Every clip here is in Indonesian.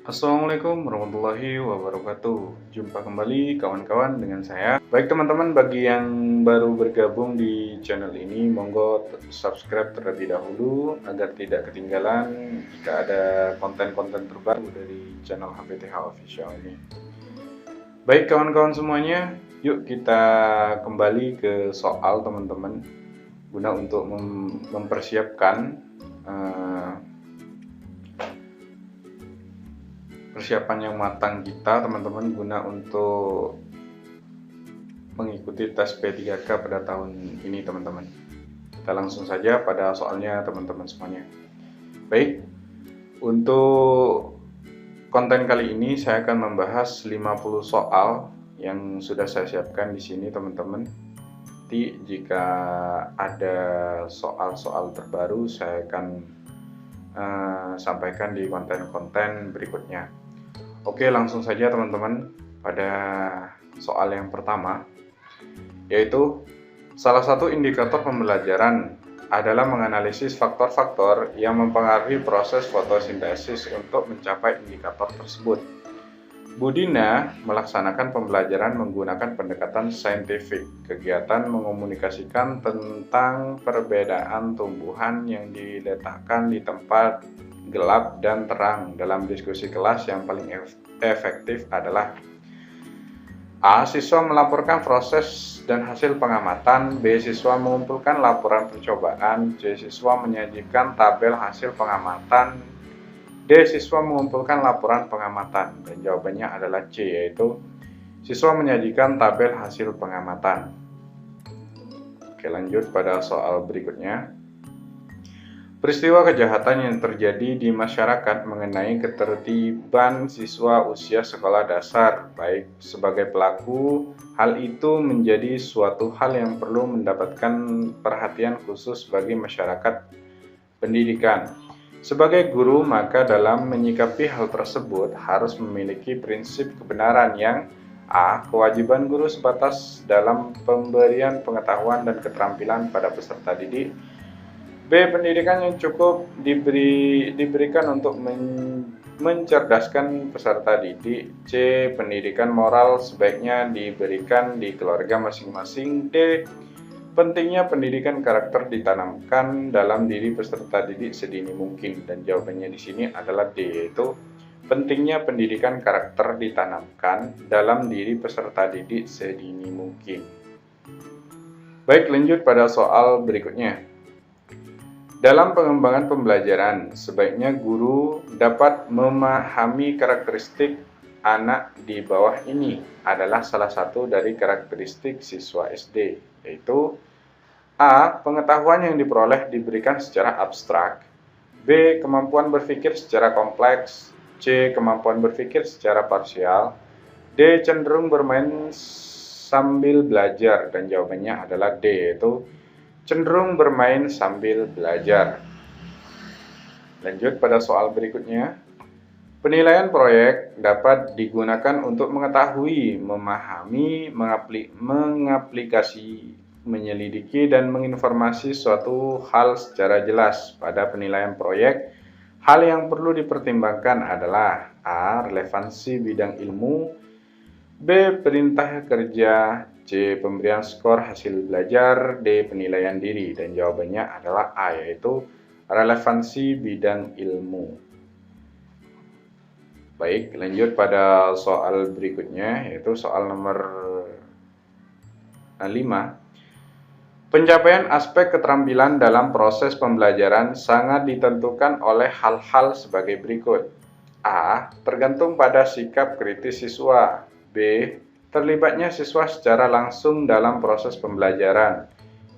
Assalamualaikum warahmatullahi wabarakatuh. Jumpa kembali kawan-kawan dengan saya. Baik teman-teman, bagi yang baru bergabung di channel ini, monggo subscribe terlebih dahulu agar tidak ketinggalan jika ada konten-konten terbaru dari channel HPTH Official ini. Baik kawan-kawan semuanya, yuk kita kembali ke soal teman-teman guna untuk mempersiapkan persiapan yang matang kita teman-teman guna untuk mengikuti tes P3K pada tahun ini teman-teman. Kita langsung saja pada soalnya teman-teman semuanya. Baik, untuk konten kali ini saya akan membahas 50 soal yang sudah saya siapkan di sini teman-teman. Nanti jika ada soal-soal terbaru saya akan sampaikan di konten-konten berikutnya. Oke, langsung saja teman-teman pada soal yang pertama, yaitu salah satu indikator pembelajaran adalah menganalisis faktor-faktor yang mempengaruhi proses fotosintesis untuk mencapai indikator tersebut. Budina melaksanakan pembelajaran menggunakan pendekatan saintifik. Kegiatan mengomunikasikan tentang perbedaan tumbuhan yang diletakkan di tempat gelap dan terang dalam diskusi kelas yang paling efektif adalah A. Siswa melaporkan proses dan hasil pengamatan. B. Siswa mengumpulkan laporan percobaan. C. Siswa menyajikan tabel hasil pengamatan. D. Siswa mengumpulkan laporan pengamatan. Dan jawabannya adalah C, yaitu siswa menyajikan tabel hasil pengamatan. Oke, lanjut pada soal berikutnya. Peristiwa kejahatan yang terjadi di masyarakat mengenai ketertiban siswa usia sekolah dasar, baik sebagai pelaku, hal itu menjadi suatu hal yang perlu mendapatkan perhatian khusus bagi masyarakat pendidikan. Sebagai guru, maka dalam menyikapi hal tersebut harus memiliki prinsip kebenaran yang A. Kewajiban guru sebatas dalam pemberian pengetahuan dan keterampilan pada peserta didik. B. Pendidikan yang cukup diberikan untuk mencerdaskan peserta didik. C. Pendidikan moral sebaiknya diberikan di keluarga masing-masing. D. Pentingnya pendidikan karakter ditanamkan dalam diri peserta didik sedini mungkin. Dan jawabannya di sini adalah D, yaitu pentingnya pendidikan karakter ditanamkan dalam diri peserta didik sedini mungkin. Baik, lanjut pada soal berikutnya. Dalam pengembangan pembelajaran, sebaiknya guru dapat memahami karakteristik anak di bawah ini adalah salah satu dari karakteristik siswa SD, yaitu A. Pengetahuan yang diperoleh diberikan secara abstrak. B. Kemampuan berpikir secara kompleks. C. Kemampuan berpikir secara parsial. D. Cenderung bermain sambil belajar. Dan jawabannya adalah D, yaitu cenderung bermain sambil belajar. Lanjut pada soal berikutnya. Penilaian proyek dapat digunakan untuk mengetahui, memahami, mengaplikasi, menyelidiki, dan menginformasi suatu hal secara jelas. Pada penilaian proyek, hal yang perlu dipertimbangkan adalah A. Relevansi bidang ilmu. B. Perintah kerja. C. Pemberian skor hasil belajar. D. Penilaian diri. Dan jawabannya adalah A, yaitu relevansi bidang ilmu. Baik, lanjut pada soal berikutnya, yaitu soal nomor 5. Pencapaian aspek keterampilan dalam proses pembelajaran sangat ditentukan oleh hal-hal sebagai berikut. A. Tergantung pada sikap kritis siswa. B. Terlibatnya siswa secara langsung dalam proses pembelajaran.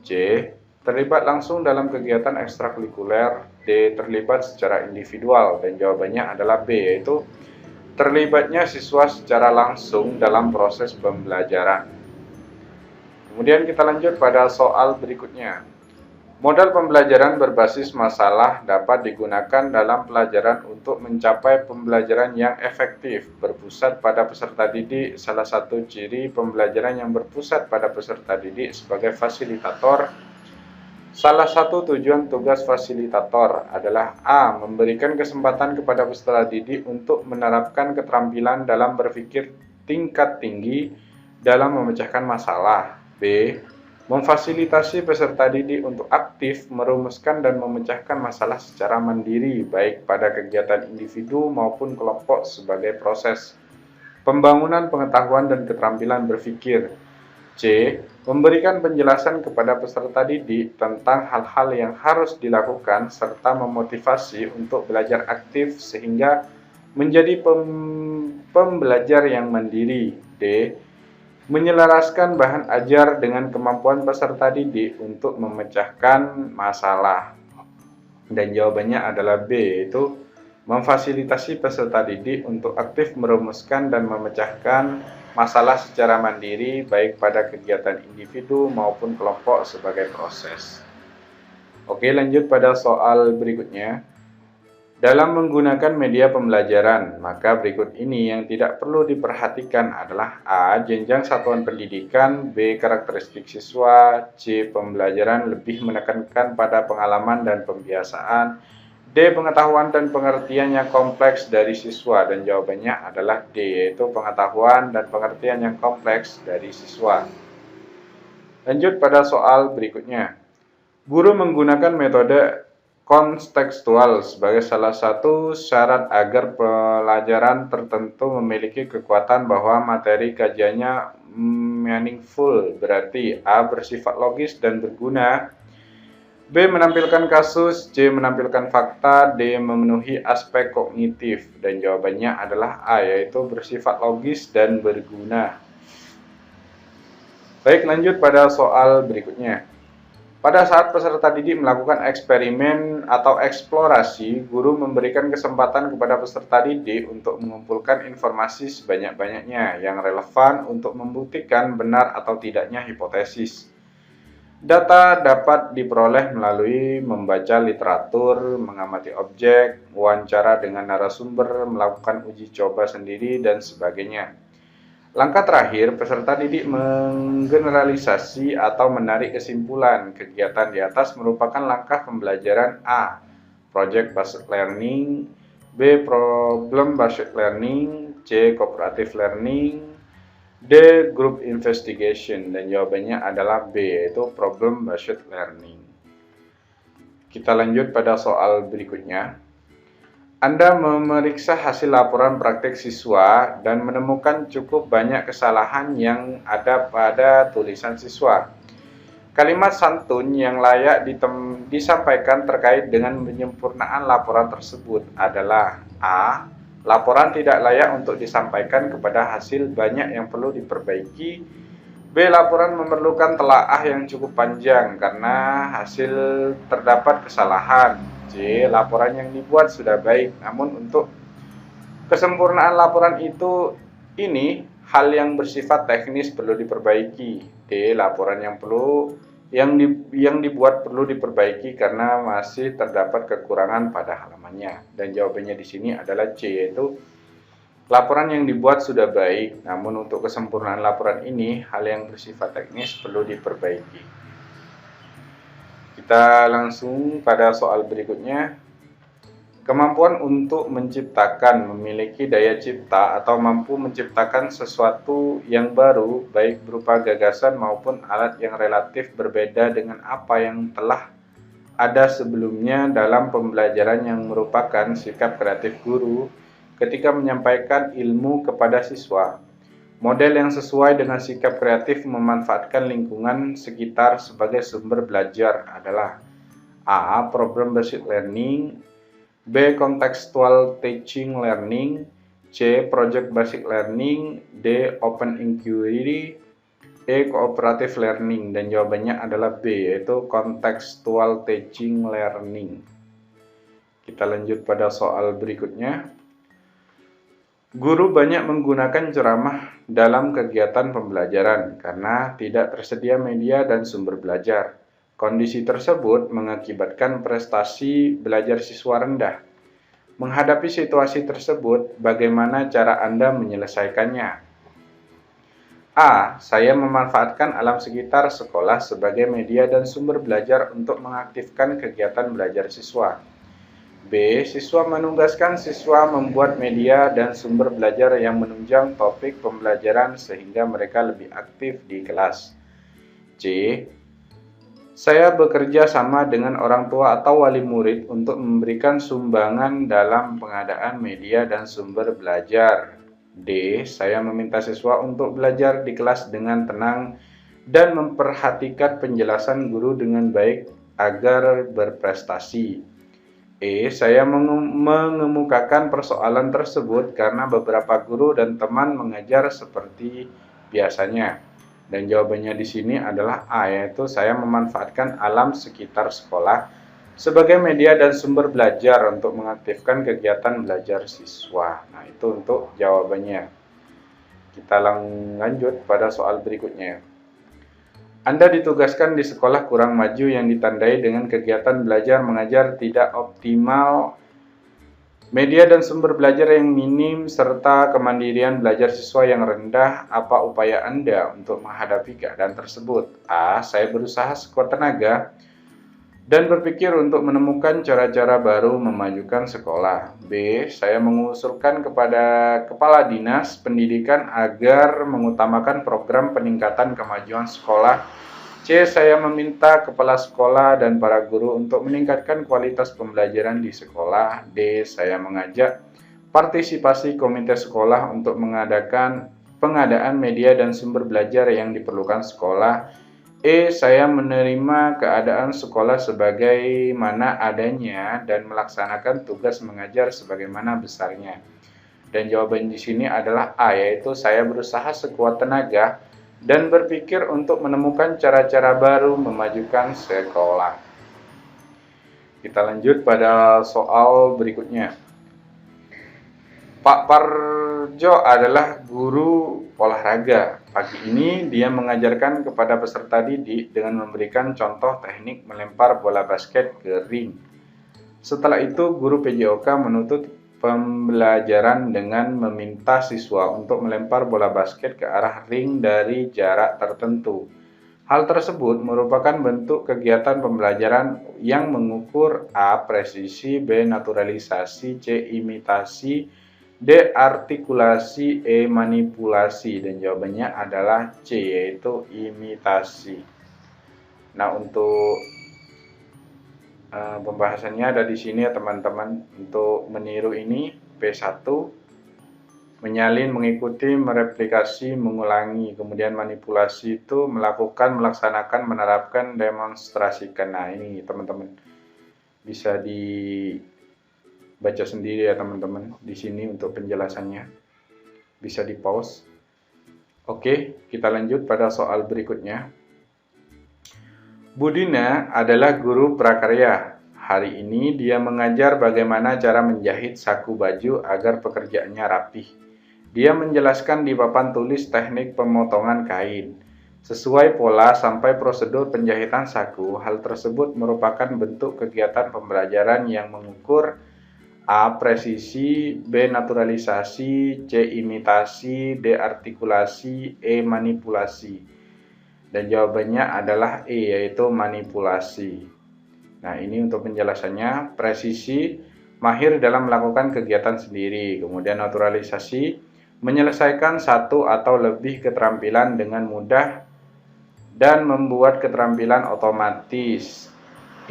C. Terlibat langsung dalam kegiatan ekstrakurikuler. D. Terlibat secara individual. Dan jawabannya adalah B, yaitu terlibatnya siswa secara langsung dalam proses pembelajaran. Kemudian kita lanjut pada soal berikutnya. Modal pembelajaran berbasis masalah dapat digunakan dalam pelajaran untuk mencapai pembelajaran yang efektif, berpusat pada peserta didik. Salah satu ciri pembelajaran yang berpusat pada peserta didik sebagai fasilitator Salah satu tujuan tugas fasilitator adalah A. Memberikan kesempatan kepada peserta didik untuk menerapkan keterampilan dalam berpikir tingkat tinggi dalam memecahkan masalah. B. Memfasilitasi peserta didik untuk aktif merumuskan dan memecahkan masalah secara mandiri, baik pada kegiatan individu maupun kelompok sebagai proses pembangunan pengetahuan dan keterampilan berpikir. C. Memberikan penjelasan kepada peserta didik tentang hal-hal yang harus dilakukan serta memotivasi untuk belajar aktif sehingga menjadi pembelajar yang mandiri. D. Menyelaraskan bahan ajar dengan kemampuan peserta didik untuk memecahkan masalah. Dan jawabannya adalah B, yaitu memfasilitasi peserta didik untuk aktif merumuskan dan memecahkan masalah secara mandiri, baik pada kegiatan individu maupun kelompok sebagai proses. Oke, lanjut pada soal berikutnya. Dalam menggunakan media pembelajaran, maka berikut ini yang tidak perlu diperhatikan adalah A. Jenjang satuan pendidikan, B. Karakteristik siswa, C. Pembelajaran lebih menekankan pada pengalaman dan pembiasaan, D. Pengetahuan dan pengertian yang kompleks dari siswa, dan jawabannya adalah D, yaitu pengetahuan dan pengertian yang kompleks dari siswa. Lanjut pada soal berikutnya. Guru menggunakan metode kontekstual sebagai salah satu syarat agar pelajaran tertentu memiliki kekuatan bahwa materi kajiannya meaningful, berarti A. Bersifat logis dan berguna, B. Menampilkan kasus, C. Menampilkan fakta, D. Memenuhi aspek kognitif, dan jawabannya adalah A, yaitu bersifat logis dan berguna. Baik, lanjut pada soal berikutnya. Pada saat peserta didik melakukan eksperimen atau eksplorasi, guru memberikan kesempatan kepada peserta didik untuk mengumpulkan informasi sebanyak-banyaknya yang relevan untuk membuktikan benar atau tidaknya hipotesis. Data dapat diperoleh melalui membaca literatur, mengamati objek, wawancara dengan narasumber, melakukan uji coba sendiri, dan sebagainya. Langkah terakhir, peserta didik menggeneralisasi atau menarik kesimpulan. Kegiatan di atas merupakan langkah pembelajaran A. Project Based Learning, B. Problem Based Learning, C. Cooperative Learning, D. Group Investigation, dan jawabannya adalah B, yaitu Problem Based Learning. Kita lanjut pada soal berikutnya. Anda memeriksa hasil laporan praktik siswa dan menemukan cukup banyak kesalahan yang ada pada tulisan siswa. Kalimat santun yang layak disampaikan terkait dengan penyempurnaan laporan tersebut adalah A. Laporan tidak layak untuk disampaikan kepada hasil banyak yang perlu diperbaiki. B. Laporan memerlukan telaah yang cukup panjang karena hasil terdapat kesalahan. C. Laporan yang dibuat sudah baik, namun untuk kesempurnaan laporan ini hal yang bersifat teknis perlu diperbaiki. D. Laporan yang dibuat perlu diperbaiki karena masih terdapat kekurangan pada halamannya. Dan jawabannya di sini adalah C, yaitu laporan yang dibuat sudah baik, namun untuk kesempurnaan laporan ini hal yang bersifat teknis perlu diperbaiki. Kita langsung pada soal berikutnya. Kemampuan untuk menciptakan, memiliki daya cipta atau mampu menciptakan sesuatu yang baru, baik berupa gagasan maupun alat yang relatif berbeda dengan apa yang telah ada sebelumnya dalam pembelajaran, yang merupakan sikap kreatif guru ketika menyampaikan ilmu kepada siswa. Model yang sesuai dengan sikap kreatif memanfaatkan lingkungan sekitar sebagai sumber belajar adalah A. Problem Based Learning, B. Contextual Teaching Learning, C. Project Based Learning, D. Open Inquiry, E. Cooperative Learning, dan jawabannya adalah B, yaitu Contextual Teaching Learning. Kita lanjut pada soal berikutnya. Guru banyak menggunakan ceramah dalam kegiatan pembelajaran karena tidak tersedia media dan sumber belajar. Kondisi tersebut mengakibatkan prestasi belajar siswa rendah. Menghadapi situasi tersebut, bagaimana cara Anda menyelesaikannya? A. Saya memanfaatkan alam sekitar sekolah sebagai media dan sumber belajar untuk mengaktifkan kegiatan belajar siswa. B. Siswa menugaskan siswa membuat media dan sumber belajar yang menunjang topik pembelajaran sehingga mereka lebih aktif di kelas. C. Saya bekerja sama dengan orang tua atau wali murid untuk memberikan sumbangan dalam pengadaan media dan sumber belajar. D. Saya meminta siswa untuk belajar di kelas dengan tenang dan memperhatikan penjelasan guru dengan baik agar berprestasi. E. Saya mengemukakan persoalan tersebut karena beberapa guru dan teman mengajar seperti biasanya. Dan jawabannya di sini adalah A, yaitu saya memanfaatkan alam sekitar sekolah sebagai media dan sumber belajar untuk mengaktifkan kegiatan belajar siswa. Nah, itu untuk jawabannya. Kita lanjut pada soal berikutnya. Anda ditugaskan di sekolah kurang maju yang ditandai dengan kegiatan belajar mengajar tidak optimal, media dan sumber belajar yang minim, serta kemandirian belajar siswa yang rendah. Apa upaya Anda untuk menghadapi keadaan tersebut? A. Saya berusaha sekuat tenaga dan berpikir untuk menemukan cara-cara baru memajukan sekolah. B. Saya mengusulkan kepada Kepala Dinas Pendidikan agar mengutamakan program peningkatan kemajuan sekolah. C. Saya meminta kepala sekolah dan para guru untuk meningkatkan kualitas pembelajaran di sekolah. D. Saya mengajak partisipasi komite sekolah untuk mengadakan pengadaan media dan sumber belajar yang diperlukan sekolah. E. Saya menerima keadaan sekolah sebagaimana adanya dan melaksanakan tugas mengajar sebagaimana besarnya. Dan jawaban di sini adalah A, yaitu saya berusaha sekuat tenaga dan berpikir untuk menemukan cara-cara baru memajukan sekolah. Kita lanjut pada soal berikutnya. Pak Parjo adalah guru olahraga. Pagi ini dia mengajarkan kepada peserta didik dengan memberikan contoh teknik melempar bola basket ke ring. Setelah itu, guru PJOK menutup pembelajaran dengan meminta siswa untuk melempar bola basket ke arah ring dari jarak tertentu. Hal tersebut merupakan bentuk kegiatan pembelajaran yang mengukur A. Presisi, B. Naturalisasi, C. Imitasi, D. Artikulasi, E. Manipulasi. Dan jawabannya adalah C, yaitu imitasi. Nah, untuk pembahasannya ada di sini ya teman-teman. Untuk meniru ini P1, menyalin, mengikuti, mereplikasi, mengulangi. Kemudian manipulasi itu melakukan, melaksanakan, menerapkan, demonstrasikan. Nah, ini teman-teman bisa baca sendiri ya teman-teman di sini untuk penjelasannya. Bisa di pause. Oke, kita lanjut pada soal berikutnya. Budina adalah guru prakarya. Hari ini dia mengajar bagaimana cara menjahit saku baju agar pekerjaannya rapih. Dia menjelaskan di papan tulis teknik pemotongan kain. Sesuai pola sampai prosedur penjahitan saku, hal tersebut merupakan bentuk kegiatan pembelajaran yang mengukur A. Presisi, B. Naturalisasi, C. Imitasi, D. Artikulasi, E. Manipulasi. Dan jawabannya adalah E, yaitu manipulasi. Nah, ini untuk penjelasannya. Presisi, mahir dalam melakukan kegiatan sendiri. Kemudian naturalisasi, menyelesaikan satu atau lebih keterampilan dengan mudah dan membuat keterampilan otomatis.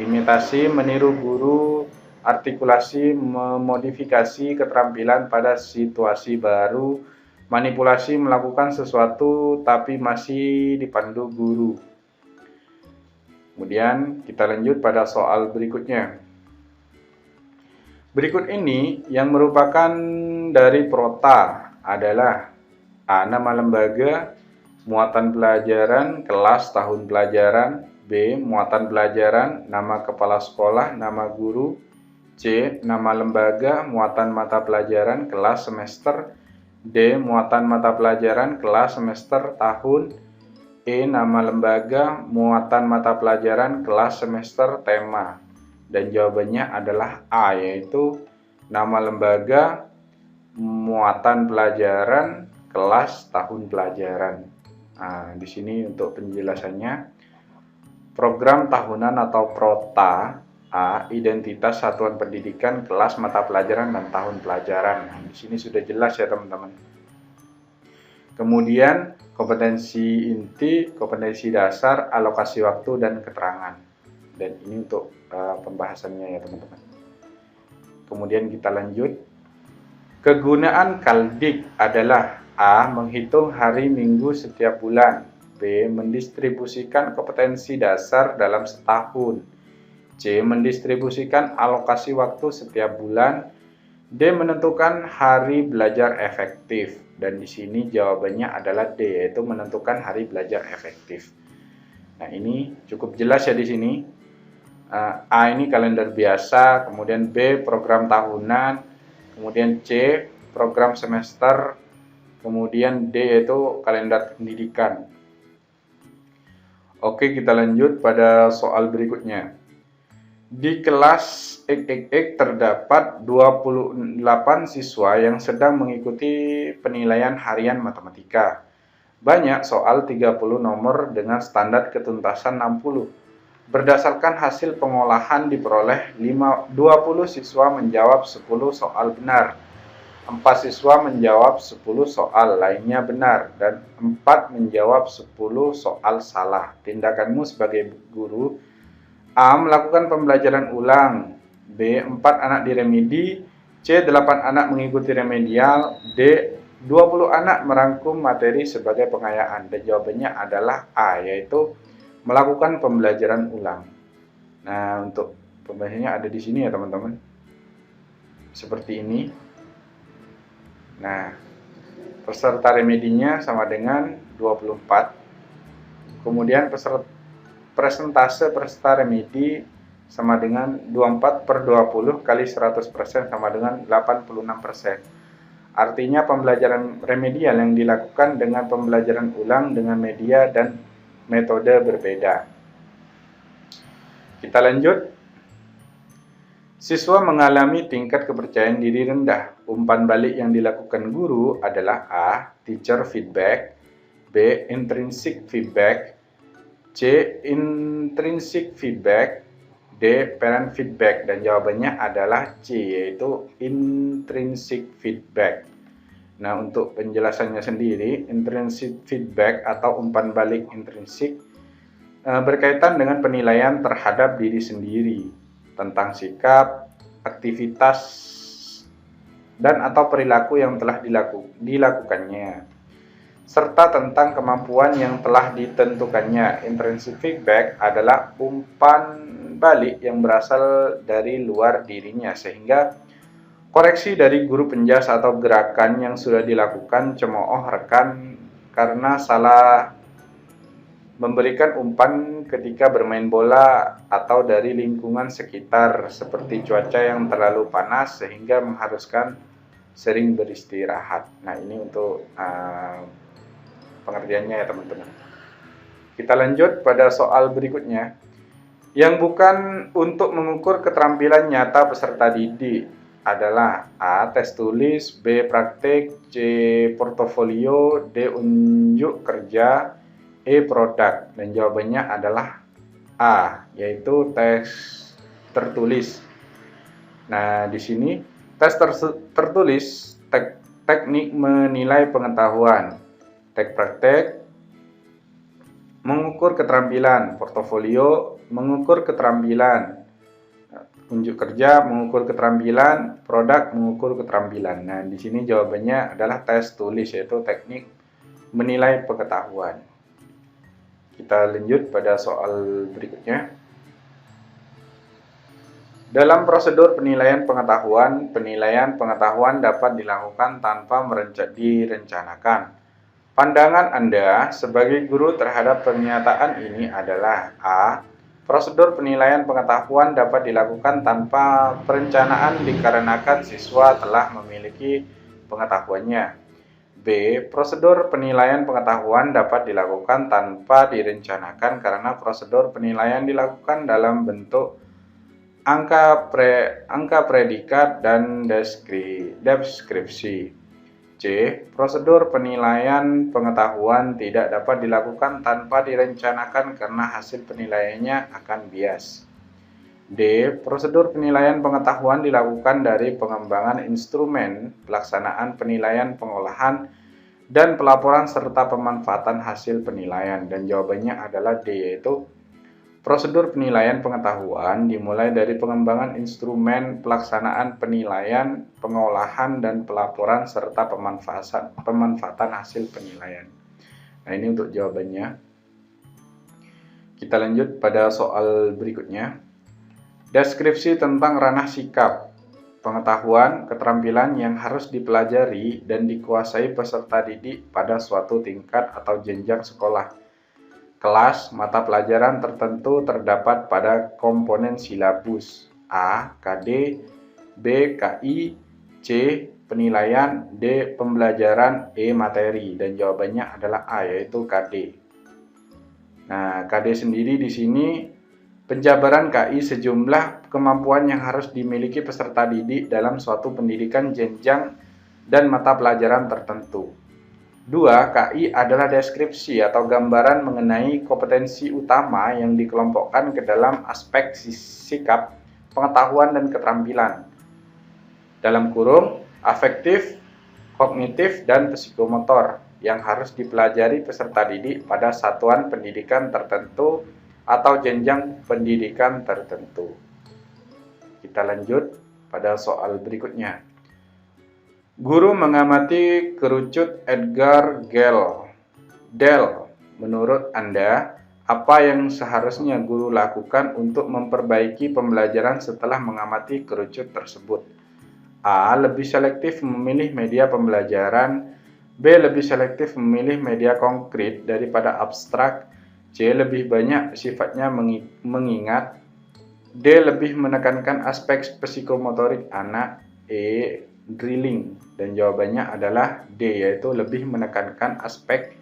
Imitasi, meniru guru. Artikulasi, memodifikasi keterampilan pada situasi baru. Manipulasi, melakukan sesuatu tapi masih dipandu guru. Kemudian kita lanjut pada soal berikutnya. Berikut ini yang merupakan dari Prota adalah A. Nama lembaga, muatan pelajaran, kelas, tahun pelajaran. B. Muatan pelajaran, nama kepala sekolah, nama guru. C. Nama lembaga, muatan mata pelajaran, kelas, semester. D. Muatan mata pelajaran, kelas, semester, tahun. E. Nama lembaga, muatan mata pelajaran, kelas, semester, tema. Dan jawabannya adalah A, yaitu nama lembaga, muatan pelajaran, kelas, tahun pelajaran. Nah, di sini untuk penjelasannya, program tahunan atau PROTA, A. Identitas satuan pendidikan, kelas, mata pelajaran, dan tahun pelajaran. Nah, di sini sudah jelas ya teman-teman. Kemudian kompetensi inti, kompetensi dasar, alokasi waktu, dan keterangan. Dan ini untuk pembahasannya ya teman-teman. Kemudian kita lanjut. Kegunaan Kaldik adalah A. Menghitung hari minggu setiap bulan, B. Mendistribusikan kompetensi dasar dalam setahun, C. Mendistribusikan alokasi waktu setiap bulan, D. Menentukan hari belajar efektif. Dan di sini jawabannya adalah D, yaitu menentukan hari belajar efektif. Nah, ini cukup jelas ya di sini. A ini kalender biasa, kemudian B program tahunan, kemudian C program semester, kemudian D yaitu kalender pendidikan. Oke, kita lanjut pada soal berikutnya. Di kelas XXX terdapat 28 siswa yang sedang mengikuti penilaian harian matematika. Banyak soal 30 nomor dengan standar ketuntasan 60. Berdasarkan hasil pengolahan diperoleh 20 siswa menjawab 10 soal benar, 4 siswa menjawab 10 soal lainnya benar, dan 4 menjawab 10 soal salah. Tindakanmu sebagai guru: A. Melakukan pembelajaran ulang, B. 4 anak diremedi, C. 8 anak mengikuti remedial, D. 20 anak merangkum materi sebagai pengayaan. Dan jawabannya adalah A, yaitu melakukan pembelajaran ulang. Nah, untuk pembahasannya ada di sini ya teman-teman. Seperti ini. Nah, peserta remedinya sama dengan 24. Kemudian presentase peserta remedi sama dengan 24 per 20 kali 100% sama dengan 86%. Artinya pembelajaran remedial yang dilakukan dengan pembelajaran ulang dengan media dan metode berbeda. Kita lanjut. Siswa mengalami tingkat kepercayaan diri rendah. Umpan balik yang dilakukan guru adalah A. Teacher feedback, B. Intrinsic feedback, C. Intrinsic feedback, D. Parent feedback. Dan jawabannya adalah C, yaitu intrinsic feedback. Nah, untuk penjelasannya sendiri, intrinsic feedback atau umpan balik intrinsik berkaitan dengan penilaian terhadap diri sendiri tentang sikap, aktivitas, dan atau perilaku yang telah dilakukannya, serta tentang kemampuan yang telah ditentukannya. Intrinsic feedback adalah umpan balik yang berasal dari luar dirinya, sehingga koreksi dari guru penjas atau gerakan yang sudah dilakukan cemooh rekan karena salah memberikan umpan ketika bermain bola, atau dari lingkungan sekitar seperti cuaca yang terlalu panas sehingga mengharuskan sering beristirahat. Nah, ini untuk pengertiannya ya teman-teman. Kita lanjut pada soal berikutnya. Yang bukan untuk mengukur keterampilan nyata peserta didik adalah A. Tes tulis, B. Praktik, C. Portofolio, D. Unjuk kerja, E. Produk. Dan jawabannya adalah A, yaitu tes tertulis. Nah, di sini tes tertulis teknik menilai pengetahuan, tek praktek mengukur keterampilan, portofolio mengukur keterampilan, unjuk kerja mengukur keterampilan, produk mengukur keterampilan. Nah, di sini jawabannya adalah tes tulis, yaitu teknik menilai pengetahuan. Kita lanjut pada soal berikutnya. Dalam prosedur penilaian pengetahuan dapat dilakukan tanpa direncanakan. Pandangan Anda sebagai guru terhadap pernyataan ini adalah A. Prosedur penilaian pengetahuan dapat dilakukan tanpa perencanaan dikarenakan siswa telah memiliki pengetahuannya. B. Prosedur penilaian pengetahuan dapat dilakukan tanpa direncanakan karena prosedur penilaian dilakukan dalam bentuk angka predikat dan deskripsi. C. Prosedur penilaian pengetahuan tidak dapat dilakukan tanpa direncanakan karena hasil penilaiannya akan bias. D. Prosedur penilaian pengetahuan dilakukan dari pengembangan instrumen, pelaksanaan penilaian pengolahan, dan pelaporan serta pemanfaatan hasil penilaian. Dan jawabannya adalah D, yaitu prosedur penilaian pengetahuan dimulai dari pengembangan instrumen, pelaksanaan penilaian, pengolahan, dan pelaporan serta pemanfaatan hasil penilaian. Nah, ini untuk jawabannya. Kita lanjut pada soal berikutnya. Deskripsi tentang ranah sikap, pengetahuan, keterampilan yang harus dipelajari dan dikuasai peserta didik pada suatu tingkat atau jenjang sekolah. Kelas mata pelajaran tertentu terdapat pada komponen silabus A. KD, B. KI, C. Penilaian, D. Pembelajaran, E. Materi. Dan jawabannya adalah A, yaitu KD. Nah, KD sendiri di sini penjabaran KI sejumlah kemampuan yang harus dimiliki peserta didik dalam suatu pendidikan jenjang dan mata pelajaran tertentu. 2. KI adalah deskripsi atau gambaran mengenai kompetensi utama yang dikelompokkan ke dalam aspek sikap, pengetahuan, dan keterampilan. Dalam kurung, afektif, kognitif, dan psikomotor yang harus dipelajari peserta didik pada satuan pendidikan tertentu atau jenjang pendidikan tertentu. Kita lanjut pada soal berikutnya. Guru mengamati kerucut Edgar Dell. Menurut Anda, apa yang seharusnya guru lakukan untuk memperbaiki pembelajaran setelah mengamati kerucut tersebut? A. Lebih selektif memilih media pembelajaran. B. Lebih selektif memilih media konkret daripada abstrak. C. Lebih banyak sifatnya mengingat. D. Lebih menekankan aspek psikomotorik anak. E. Drilling. Dan jawabannya adalah D, yaitu lebih menekankan aspek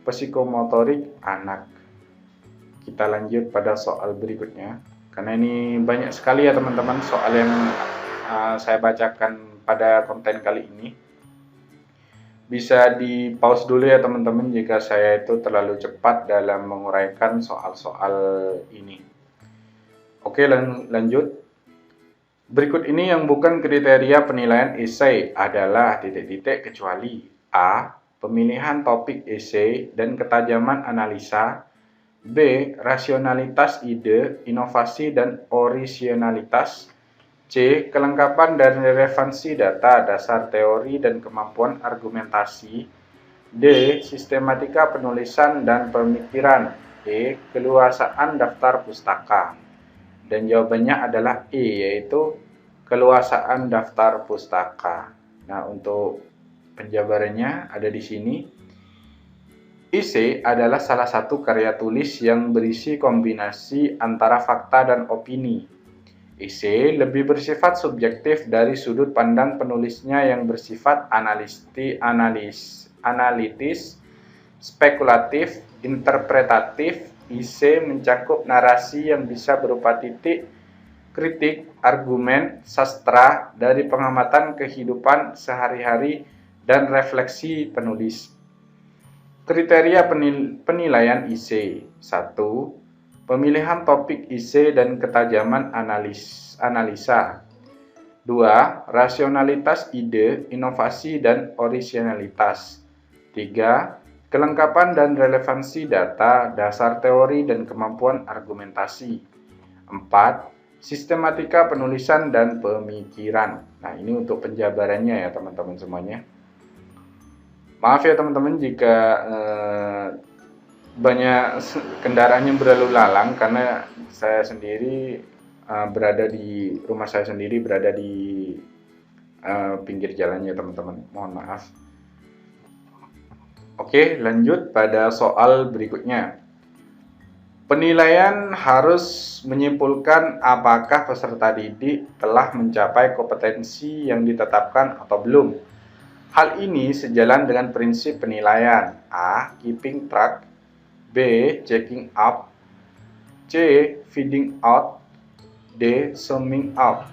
psikomotorik anak. Kita lanjut pada soal berikutnya, karena ini banyak sekali ya teman-teman soal yang saya bacakan pada konten kali ini. Bisa di pause dulu ya teman-teman jika saya itu terlalu cepat dalam menguraikan soal-soal ini. Oke, lanjut. Berikut ini yang bukan kriteria penilaian esai adalah kecuali A. Pemilihan topik esai dan ketajaman analisa. B. Rasionalitas ide, inovasi dan orisinalitas. C. Kelengkapan dan relevansi data, dasar teori dan kemampuan argumentasi. D. Sistematika penulisan dan pemikiran. E. Keluasaan daftar pustaka. Dan jawabannya adalah E, yaitu keluasaan daftar pustaka. Nah, untuk penjabarannya ada di sini. Esai adalah salah satu karya tulis yang berisi kombinasi antara fakta dan opini. Esai lebih bersifat subjektif dari sudut pandang penulisnya yang bersifat analitis, spekulatif, interpretatif. Esai mencakup narasi yang bisa berupa titik, kritik, argumen, sastra dari pengamatan kehidupan sehari-hari dan refleksi penulis. Kriteria penilaian esai. 1. Pemilihan topik esai dan ketajaman analisa. 2. Rasionalitas ide, inovasi dan orisinalitas. 3. Kelengkapan dan relevansi data, dasar teori dan kemampuan argumentasi. 4. Sistematika penulisan dan pemikiran. Nah, ini untuk penjabarannya ya teman-teman semuanya. Maaf ya teman-teman jika banyak kendaraan yang berlalu lalang karena saya sendiri rumah saya sendiri berada di pinggir jalannya teman-teman. Mohon maaf. Oke, lanjut pada soal berikutnya. Penilaian harus menyimpulkan apakah peserta didik telah mencapai kompetensi yang ditetapkan atau belum. Hal ini sejalan dengan prinsip penilaian. A. Keeping track. B. Checking up. C. Feeding out. D. Summing up.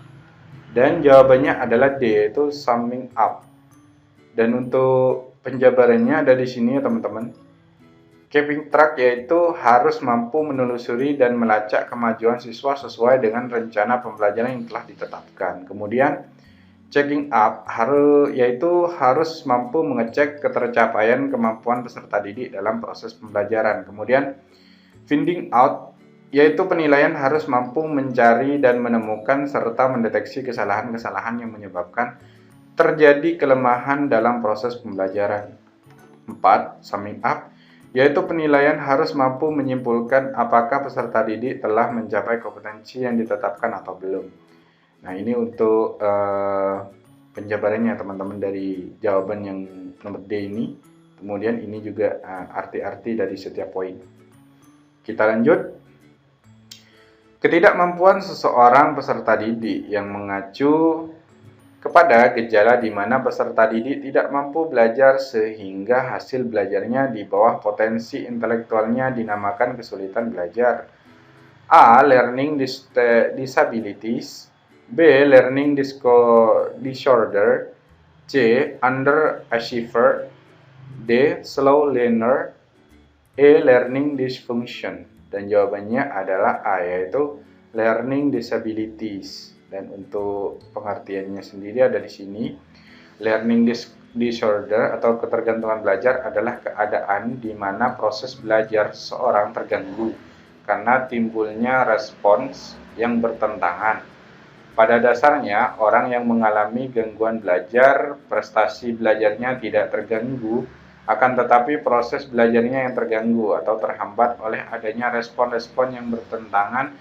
Dan jawabannya adalah D, yaitu summing up. Dan untuk penjabarannya ada di sini ya teman-teman. Keeping track yaitu harus mampu menelusuri dan melacak kemajuan siswa sesuai dengan rencana pembelajaran yang telah ditetapkan. Kemudian checking up harus mampu mengecek ketercapaian kemampuan peserta didik dalam proses pembelajaran. Kemudian finding out yaitu penilaian harus mampu mencari dan menemukan serta mendeteksi kesalahan-kesalahan yang menyebabkan terjadi kelemahan dalam proses pembelajaran. 4. Summing up yaitu penilaian harus mampu menyimpulkan apakah peserta didik telah mencapai kompetensi yang ditetapkan atau belum. Nah, ini untuk penjabarannya teman-teman dari jawaban yang nomor D ini. Kemudian ini juga arti-arti dari setiap poin. Kita lanjut. Ketidakmampuan seseorang peserta didik yang mengacu kepada gejala di mana peserta didik tidak mampu belajar sehingga hasil belajarnya di bawah potensi intelektualnya dinamakan kesulitan belajar. A. Learning disabilities. B. Learning disorder. C. Underachiever. D. Slow learner. E. Learning dysfunction. Dan jawabannya adalah A, yaitu learning disabilities. Dan untuk pengertiannya sendiri ada di sini. Learning disorder atau ketergantungan belajar adalah keadaan di mana proses belajar seseorang terganggu karena timbulnya respons yang bertentangan. Pada dasarnya, orang yang mengalami gangguan belajar, prestasi belajarnya tidak terganggu, akan tetapi proses belajarnya yang terganggu atau terhambat oleh adanya respon-respon yang bertentangan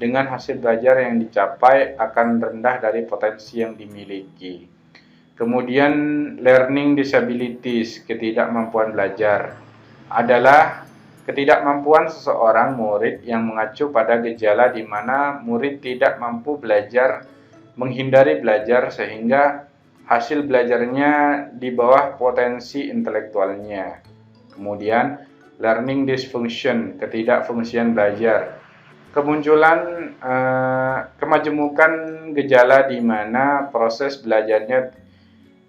dengan hasil belajar yang dicapai akan rendah dari potensi yang dimiliki. Kemudian learning disabilities, ketidakmampuan belajar, adalah ketidakmampuan seseorang murid yang mengacu pada gejala di mana murid tidak mampu belajar, menghindari belajar sehingga hasil belajarnya di bawah potensi intelektualnya. Kemudian learning dysfunction, ketidakfungsian belajar, kemunculan kemajemukan gejala di mana proses belajarnya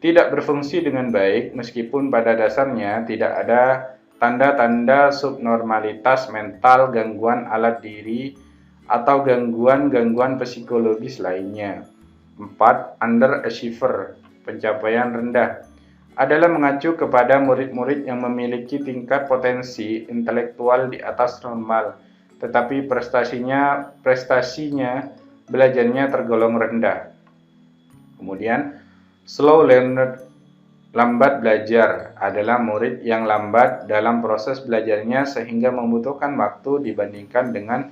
tidak berfungsi dengan baik meskipun pada dasarnya tidak ada tanda-tanda subnormalitas mental, gangguan alat diri, atau gangguan-gangguan psikologis lainnya. 4. Underachiever, pencapaian rendah, adalah mengacu kepada murid-murid yang memiliki tingkat potensi intelektual di atas normal, tetapi prestasinya belajarnya tergolong rendah. Kemudian slow learner, lambat belajar, adalah murid yang lambat dalam proses belajarnya sehingga membutuhkan waktu dibandingkan dengan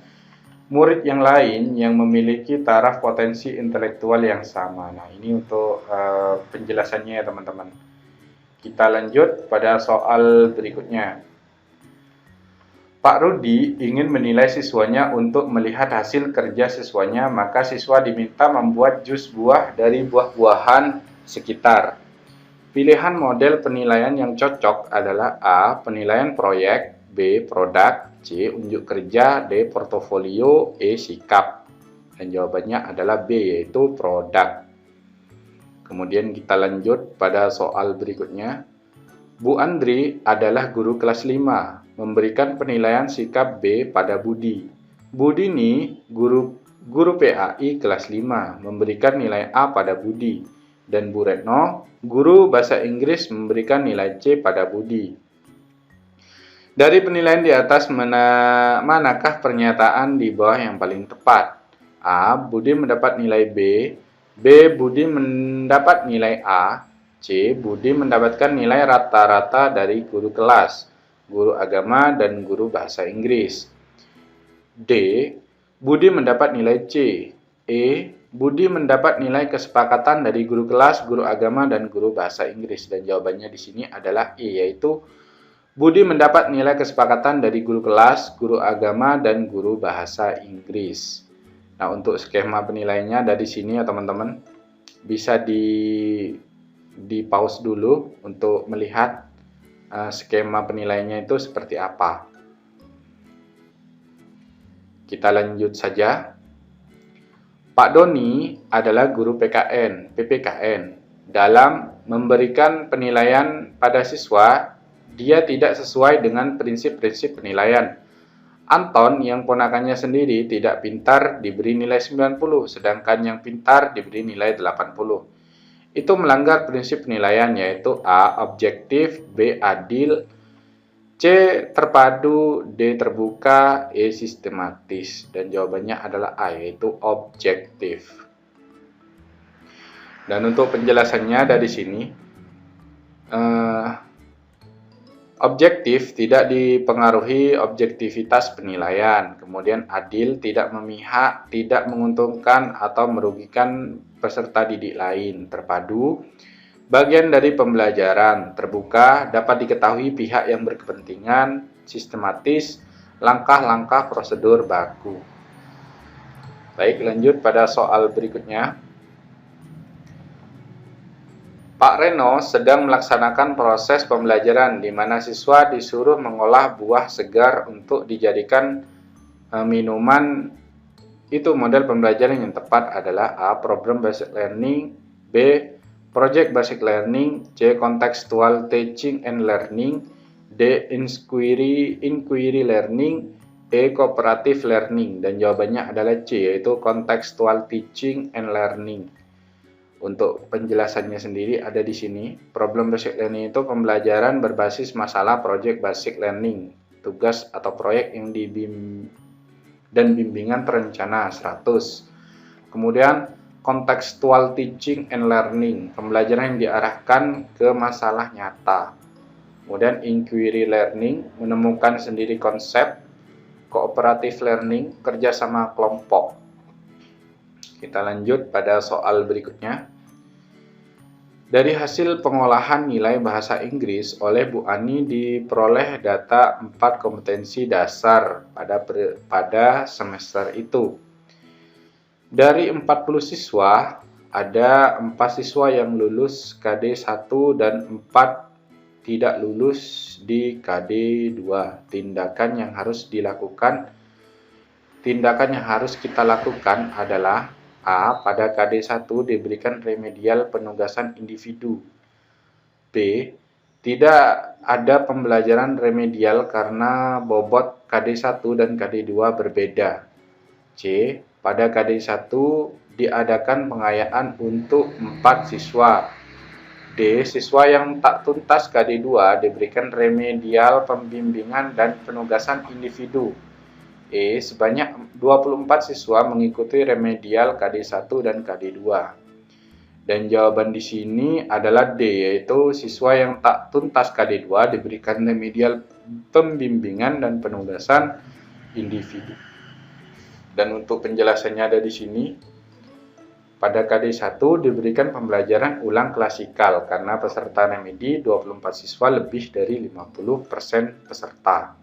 murid yang lain yang memiliki taraf potensi intelektual yang sama. Nah, ini untuk penjelasannya ya teman-teman. Kita lanjut pada soal berikutnya. Pak Rudi ingin menilai siswanya untuk melihat hasil kerja siswanya, maka siswa diminta membuat jus buah dari buah-buahan sekitar. Pilihan model penilaian yang cocok adalah A. Penilaian proyek, B. Produk, C. Unjuk kerja, D. Portofolio, E. Sikap. Dan jawabannya adalah B, yaitu produk. Kemudian kita lanjut pada soal berikutnya. Bu Andri adalah guru kelas 5, memberikan penilaian sikap B pada Budi. Budini, guru PAI kelas 5, memberikan nilai A pada Budi. Dan Bu Retno, guru bahasa Inggris, memberikan nilai C pada Budi. Dari penilaian di atas, manakah pernyataan di bawah yang paling tepat? A. Budi mendapat nilai B. B. Budi mendapat nilai A. C. Budi mendapatkan nilai rata-rata dari guru kelas, guru agama, dan guru bahasa Inggris. D. Budi mendapat nilai C. E. Budi mendapat nilai kesepakatan dari guru kelas, guru agama, dan guru bahasa Inggris. Dan jawabannya di sini adalah E, yaitu Budi mendapat nilai kesepakatan dari guru kelas, guru agama, dan guru bahasa Inggris. Nah, untuk skema penilaiannya dari sini ya teman-teman. Bisa di pause dulu untuk melihat skema penilaiannya itu seperti apa. Kita lanjut saja. Pak Doni adalah guru PPKN. dalam memberikan penilaian pada siswa, dia tidak sesuai dengan prinsip-prinsip penilaian. Anton yang ponakannya sendiri tidak pintar diberi nilai 90, sedangkan yang pintar diberi nilai 80. Itu melanggar prinsip penilaian, yaitu A. Objektif, B. Adil, C. Terpadu, D. Terbuka, E. Sistematis. Dan jawabannya adalah A, yaitu objektif. Dan untuk penjelasannya dari sini, objektif tidak dipengaruhi objektivitas penilaian, kemudian adil tidak memihak, tidak menguntungkan atau merugikan peserta didik lain, terpadu bagian dari pembelajaran, terbuka dapat diketahui pihak yang berkepentingan, sistematis langkah-langkah prosedur baku. Baik, lanjut pada soal berikutnya. Pak Reno sedang melaksanakan proses pembelajaran di mana siswa disuruh mengolah buah segar untuk dijadikan minuman. Itu model pembelajaran yang tepat adalah A. Problem Based Learning, B. Project Based Learning, C. Contextual Teaching and Learning, D. Inquiry Learning, E. Cooperative Learning. Dan jawabannya adalah C, yaitu Contextual Teaching and Learning. Untuk penjelasannya sendiri ada di sini. Problem Basic Learning itu pembelajaran berbasis masalah Project Basic Learning, tugas atau proyek yang dan bimbingan terencana 100. Kemudian Contextual Teaching and Learning, pembelajaran yang diarahkan ke masalah nyata. Kemudian Inquiry Learning, menemukan sendiri konsep. Cooperative Learning, kerjasama kelompok. Kita lanjut pada soal berikutnya. Dari hasil pengolahan nilai bahasa Inggris oleh Bu Ani diperoleh data 4 kompetensi dasar pada semester itu. Dari 40 siswa, ada 4 siswa yang lulus KD 1 dan 4 tidak lulus di KD 2. Tindakan yang harus kita lakukan adalah A. Pada KD 1 diberikan remedial penugasan individu. B. Tidak ada pembelajaran remedial karena bobot KD 1 dan KD 2 berbeda. C. Pada KD 1 diadakan pengayaan untuk 4 siswa. D. Siswa yang tak tuntas KD 2 diberikan remedial pembimbingan dan penugasan individu. E. Sebanyak 24 siswa mengikuti remedial KD 1 dan KD 2. Dan jawaban di sini adalah D, yaitu siswa yang tak tuntas KD 2 diberikan remedial pembimbingan dan penugasan individu. Dan untuk penjelasannya ada di sini. Pada KD 1 diberikan pembelajaran ulang klasikal karena peserta remedi 24 siswa lebih dari 50% peserta.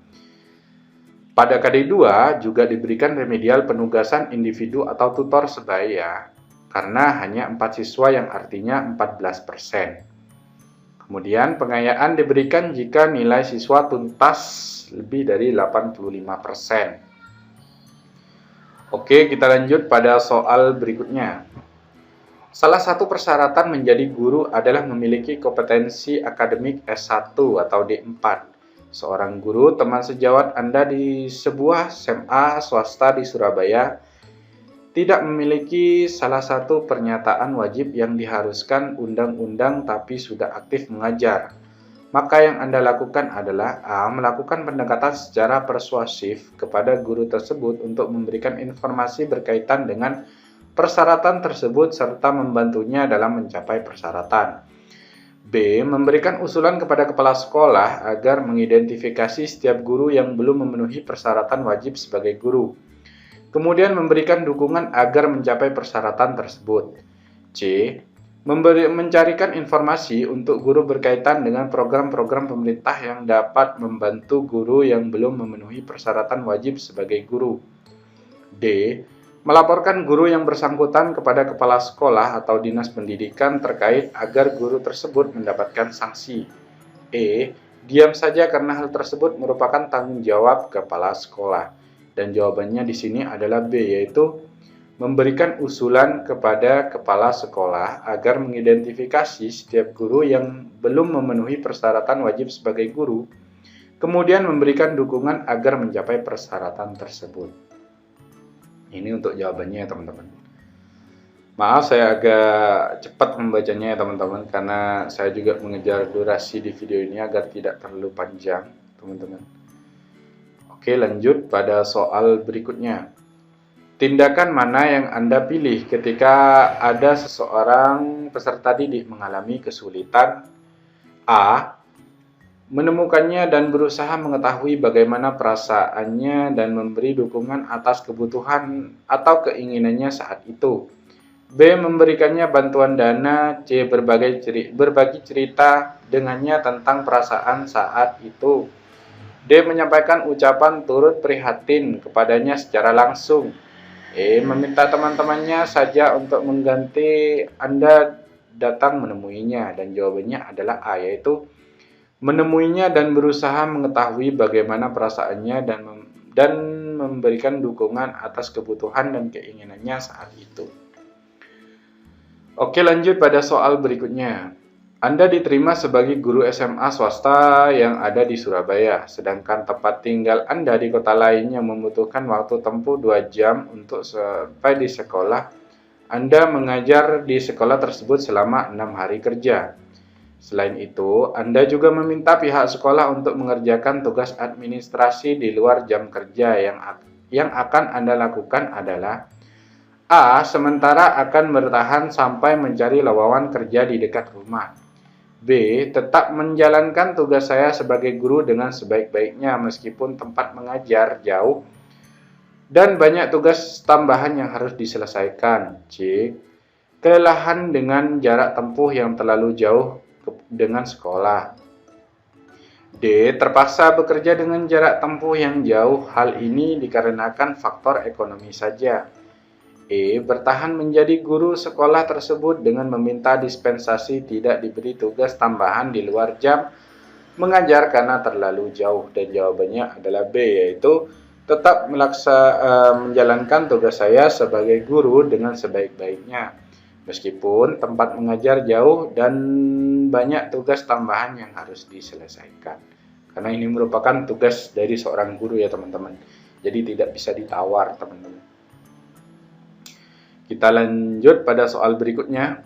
Pada KD 2 juga diberikan remedial penugasan individu atau tutor sebaya karena hanya 4 siswa yang artinya 14%. Kemudian pengayaan diberikan jika nilai siswa tuntas lebih dari 85%. Oke, kita lanjut pada soal berikutnya. Salah satu persyaratan menjadi guru adalah memiliki kompetensi akademik S1 atau D4. Seorang guru teman sejawat Anda di sebuah SMA swasta di Surabaya tidak memiliki salah satu pernyataan wajib yang diharuskan undang-undang tapi sudah aktif mengajar. Maka yang Anda lakukan adalah A. Melakukan pendekatan secara persuasif kepada guru tersebut untuk memberikan informasi berkaitan dengan persyaratan tersebut serta membantunya dalam mencapai persyaratan. B. Memberikan usulan kepada kepala sekolah agar mengidentifikasi setiap guru yang belum memenuhi persyaratan wajib sebagai guru. Kemudian memberikan dukungan agar mencapai persyaratan tersebut. C. Mencarikan informasi untuk guru berkaitan dengan program-program pemerintah yang dapat membantu guru yang belum memenuhi persyaratan wajib sebagai guru. D. Melaporkan guru yang bersangkutan kepada kepala sekolah atau dinas pendidikan terkait agar guru tersebut mendapatkan sanksi. E. Diam saja karena hal tersebut merupakan tanggung jawab kepala sekolah. Dan jawabannya di sini adalah B, yaitu memberikan usulan kepada kepala sekolah agar mengidentifikasi setiap guru yang belum memenuhi persyaratan wajib sebagai guru, kemudian memberikan dukungan agar mencapai persyaratan tersebut. Ini untuk jawabannya ya teman-teman. Maaf saya agak cepat membacanya ya teman-teman, karena saya juga mengejar durasi di video ini agar tidak terlalu panjang teman-teman. Oke, lanjut pada soal berikutnya. Tindakan mana yang Anda pilih ketika ada seseorang peserta didik mengalami kesulitan? A. Menemukannya dan berusaha mengetahui bagaimana perasaannya dan memberi dukungan atas kebutuhan atau keinginannya saat itu. B. Memberikannya bantuan dana. C. Berbagi cerita dengannya tentang perasaan saat itu. D. Menyampaikan ucapan turut prihatin kepadanya secara langsung. E. Meminta teman-temannya saja untuk mengganti Anda datang menemuinya. Dan jawabannya adalah A, yaitu menemuinya dan berusaha mengetahui bagaimana perasaannya dan memberikan dukungan atas kebutuhan dan keinginannya saat itu. Oke, lanjut pada soal berikutnya. Anda diterima sebagai guru SMA swasta yang ada di Surabaya, sedangkan tempat tinggal Anda di kota lain yang membutuhkan waktu tempuh 2 jam untuk sampai di sekolah. Anda mengajar di sekolah tersebut selama 6 hari kerja. Selain itu, Anda juga meminta pihak sekolah untuk mengerjakan tugas administrasi di luar jam kerja. Yang akan Anda lakukan adalah A. Sementara akan bertahan sampai mencari lowongan kerja di dekat rumah. B. Tetap menjalankan tugas saya sebagai guru dengan sebaik-baiknya meskipun tempat mengajar jauh dan banyak tugas tambahan yang harus diselesaikan. C. Kelelahan dengan jarak tempuh yang terlalu jauh dengan sekolah. D. Terpaksa bekerja dengan jarak tempuh yang jauh. Hal ini dikarenakan faktor ekonomi saja. E. Bertahan menjadi guru sekolah tersebut dengan meminta dispensasi tidak diberi tugas tambahan di luar jam mengajar karena terlalu jauh. Dan jawabannya adalah B, yaitu tetap menjalankan tugas saya sebagai guru dengan sebaik-baiknya meskipun tempat mengajar jauh dan banyak tugas tambahan yang harus diselesaikan. Karena ini merupakan tugas dari seorang guru ya teman-teman. Jadi tidak bisa ditawar teman-teman. Kita lanjut pada soal berikutnya.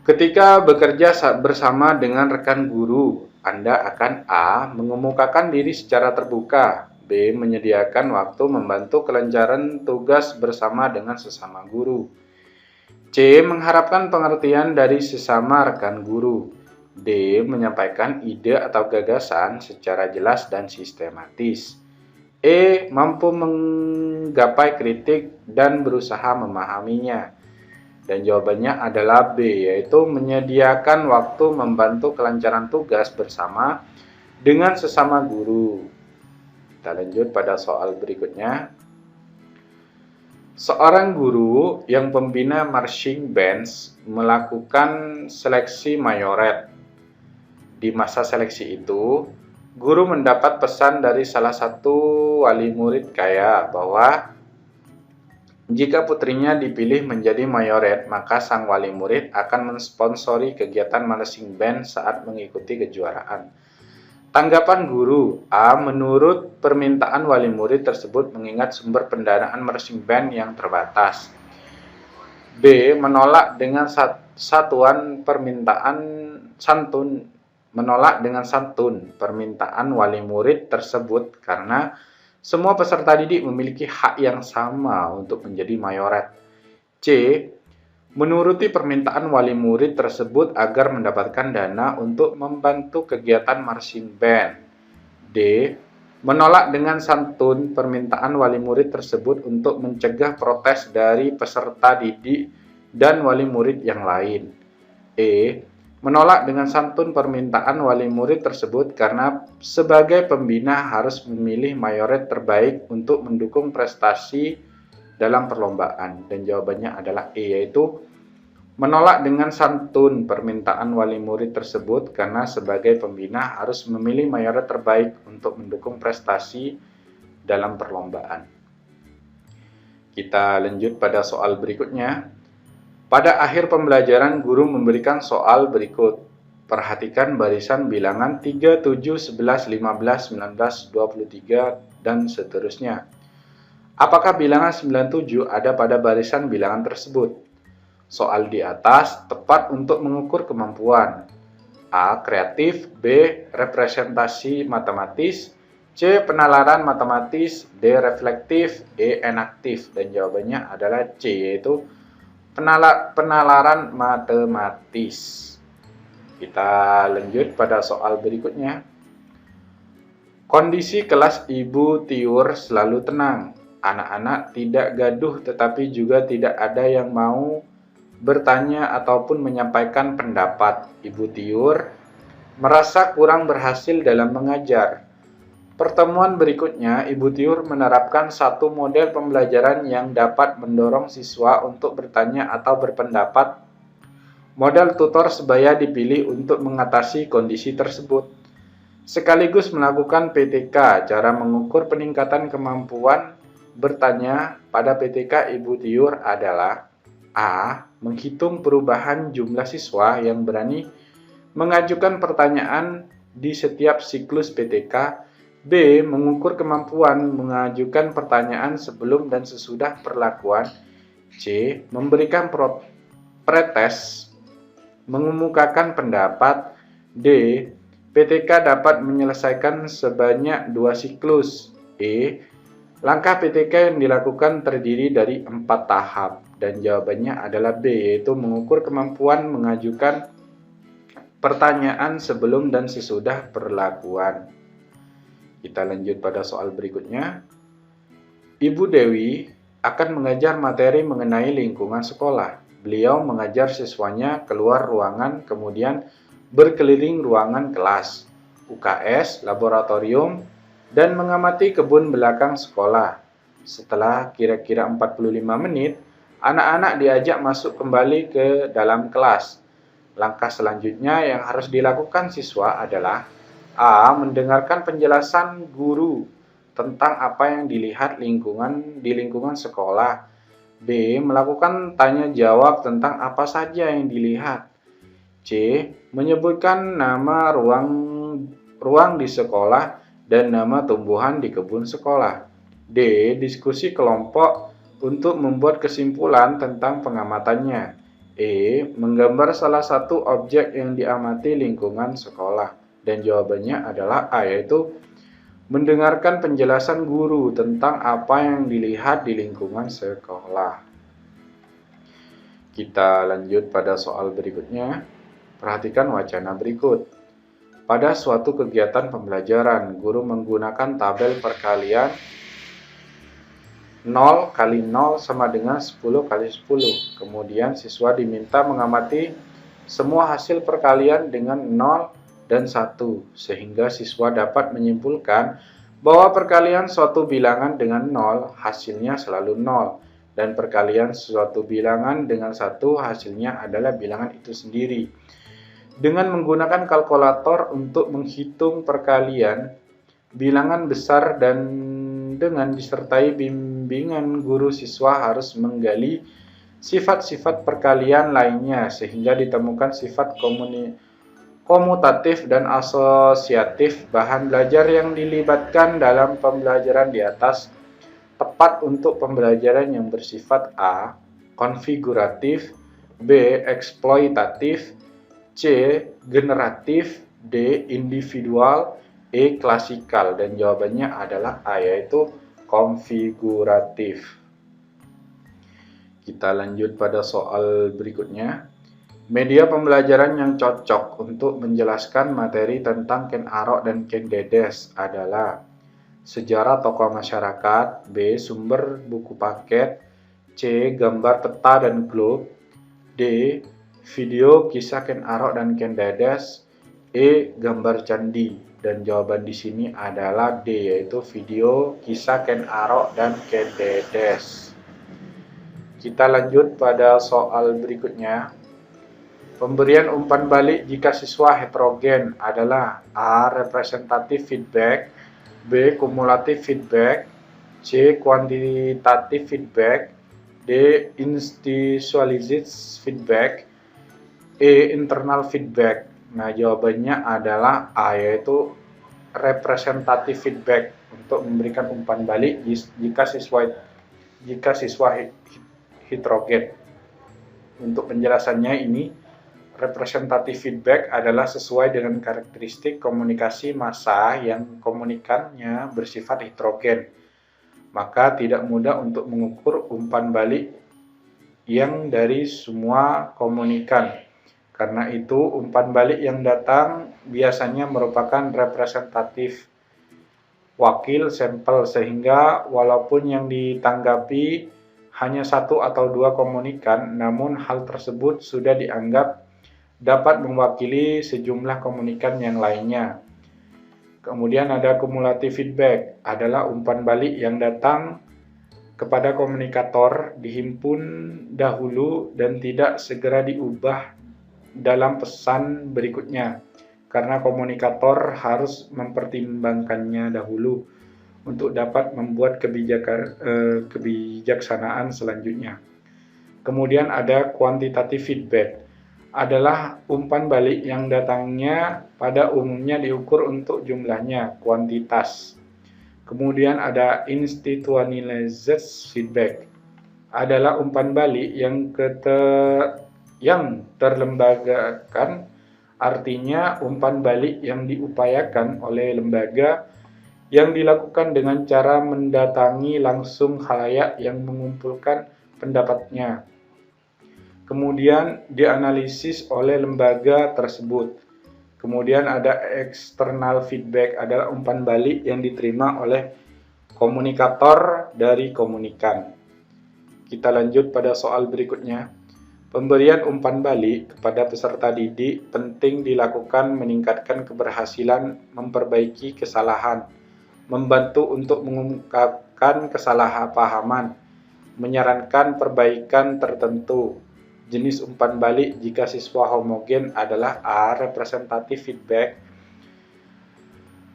Ketika bekerja bersama dengan rekan guru, Anda akan A. mengemukakan diri secara terbuka. B. Menyediakan waktu membantu kelancaran tugas bersama dengan sesama guru. C. Mengharapkan pengertian dari sesama rekan guru. D. Menyampaikan ide atau gagasan secara jelas dan sistematis. E. Mampu menggapai kritik dan berusaha memahaminya. Dan jawabannya adalah B, yaitu menyediakan waktu membantu kelancaran tugas bersama dengan sesama guru. Kita lanjut pada soal berikutnya. Seorang guru yang pembina marching bands melakukan seleksi mayoret. Di masa seleksi itu, guru mendapat pesan dari salah satu wali murid kaya bahwa jika putrinya dipilih menjadi mayoret, maka sang wali murid akan mensponsori kegiatan marching band saat mengikuti kejuaraan. Tanggapan guru A. Menurut permintaan wali murid tersebut mengingat sumber pendanaan marching band yang terbatas. B. Menolak dengan santun permintaan wali murid tersebut karena semua peserta didik memiliki hak yang sama untuk menjadi mayoret. C. Menuruti permintaan wali murid tersebut agar mendapatkan dana untuk membantu kegiatan marching band. D. Menolak dengan santun permintaan wali murid tersebut untuk mencegah protes dari peserta didik dan wali murid yang lain. E. Menolak dengan santun permintaan wali murid tersebut karena sebagai pembina harus memilih mayoret terbaik untuk mendukung prestasi dalam perlombaan. Dan jawabannya adalah E, yaitu menolak dengan santun permintaan wali murid tersebut karena sebagai pembina harus memilih mayoret terbaik untuk mendukung prestasi dalam perlombaan. Kita lanjut pada soal berikutnya. Pada akhir pembelajaran, guru memberikan soal berikut. Perhatikan barisan bilangan 3, 7, 11, 15, 19, 23, dan seterusnya. Apakah bilangan 97 ada pada barisan bilangan tersebut? Soal di atas tepat untuk mengukur kemampuan. A. Kreatif. B. Representasi matematis. C. Penalaran matematis. D. Reflektif. E. Enaktif. Dan jawabannya adalah C, yaitu penalaran matematis. Kita lanjut pada soal berikutnya. Kondisi kelas Ibu Tiur selalu tenang. Anak-anak tidak gaduh, tetapi juga tidak ada yang mau bertanya ataupun menyampaikan pendapat. Ibu Tiur merasa kurang berhasil dalam mengajar. Pertemuan berikutnya, Ibu Tiur menerapkan satu model pembelajaran yang dapat mendorong siswa untuk bertanya atau berpendapat. Model tutor sebaya dipilih untuk mengatasi kondisi tersebut. Sekaligus melakukan PTK, cara mengukur peningkatan kemampuan bertanya pada PTK Ibu Tiur adalah A. Menghitung perubahan jumlah siswa yang berani mengajukan pertanyaan di setiap siklus PTK. B. Mengukur kemampuan mengajukan pertanyaan sebelum dan sesudah perlakuan. C. Memberikan pretes mengemukakan pendapat. D. PTK dapat menyelesaikan sebanyak 2 siklus. E. Langkah PTK yang dilakukan terdiri dari 4 tahap. Dan jawabannya adalah B, yaitu mengukur kemampuan mengajukan pertanyaan sebelum dan sesudah perlakuan. Kita lanjut pada soal berikutnya. Ibu Dewi akan mengajar materi mengenai lingkungan sekolah. Beliau mengajar siswanya keluar ruangan, kemudian berkeliling ruangan kelas, UKS, laboratorium, dan mengamati kebun belakang sekolah. Setelah kira-kira 45 menit, anak-anak diajak masuk kembali ke dalam kelas. Langkah selanjutnya yang harus dilakukan siswa adalah A. Mendengarkan penjelasan guru tentang apa yang dilihat di lingkungan sekolah. B. Melakukan tanya jawab tentang apa saja yang dilihat. C. Menyebutkan nama ruang di sekolah dan nama tumbuhan di kebun sekolah. D. Diskusi kelompok untuk membuat kesimpulan tentang pengamatannya. E. Menggambar salah satu objek yang diamati lingkungan sekolah. Dan jawabannya adalah A, yaitu mendengarkan penjelasan guru tentang apa yang dilihat di lingkungan sekolah. Kita lanjut pada soal berikutnya. Perhatikan wacana berikut. Pada suatu kegiatan pembelajaran, guru menggunakan tabel perkalian 0 kali 0 sama dengan 10 kali 10. Kemudian siswa diminta mengamati semua hasil perkalian dengan 0 dan 1, sehingga siswa dapat menyimpulkan bahwa perkalian suatu bilangan dengan 0 hasilnya selalu 0, dan perkalian suatu bilangan dengan 1 hasilnya adalah bilangan itu sendiri. Dengan menggunakan kalkulator untuk menghitung perkalian bilangan besar dan dengan disertai bimbingan guru, siswa harus menggali sifat-sifat perkalian lainnya sehingga ditemukan sifat komutatif dan asosiatif. Bahan belajar yang dilibatkan dalam pembelajaran di atas tepat untuk pembelajaran yang bersifat A. Konfiguratif, B. Eksploitatif, C. Generatif, D. Individual, E. Klasikal. Dan jawabannya adalah A, yaitu konfiguratif. Kita lanjut pada soal berikutnya. Media pembelajaran yang cocok untuk menjelaskan materi tentang Ken Arok dan Ken Dedes adalah sejarah tokoh masyarakat, B. Sumber buku paket, C. Gambar peta dan globe, D. Video kisah Ken Arok dan Ken Dedes, E. Gambar candi. Dan jawaban di sini adalah D, yaitu video kisah Ken Arok dan Ken Dedes. Kita lanjut pada soal berikutnya. Pemberian umpan balik jika siswa heterogen adalah A. Representatif feedback, B. Kumulatif feedback, C. Quantitative feedback, D. Institutionalized feedback, E. Internal feedback. Nah, jawabannya adalah A, yaitu representative feedback, untuk memberikan umpan balik jika siswa heterogen. Untuk penjelasannya ini, representative feedback adalah sesuai dengan karakteristik komunikasi massa yang komunikannya bersifat heterogen. Maka tidak mudah untuk mengukur umpan balik yang dari semua komunikan. Karena itu, umpan balik yang datang biasanya merupakan representatif wakil sampel, sehingga walaupun yang ditanggapi hanya satu atau dua komunikan, namun hal tersebut sudah dianggap dapat mewakili sejumlah komunikan yang lainnya. Kemudian ada cumulative feedback, adalah umpan balik yang datang kepada komunikator, dihimpun dahulu dan tidak segera diubah dalam pesan berikutnya, karena komunikator harus mempertimbangkannya dahulu untuk dapat membuat kebijaksanaan selanjutnya. Kemudian ada quantitative feedback, adalah umpan balik yang datangnya pada umumnya diukur untuk jumlahnya, kuantitas. Kemudian ada institutionalized feedback, adalah umpan balik yang terlembagakan, artinya umpan balik yang diupayakan oleh lembaga yang dilakukan dengan cara mendatangi langsung khalayak yang mengumpulkan pendapatnya. Kemudian dianalisis oleh lembaga tersebut. Kemudian ada external feedback, adalah umpan balik yang diterima oleh komunikator dari komunikan. Kita lanjut pada soal berikutnya. Pemberian umpan balik kepada peserta didik penting dilakukan meningkatkan keberhasilan memperbaiki kesalahan, membantu untuk mengungkapkan kesalahpahaman, menyarankan perbaikan tertentu. Jenis umpan balik jika siswa homogen adalah A. Representative feedback,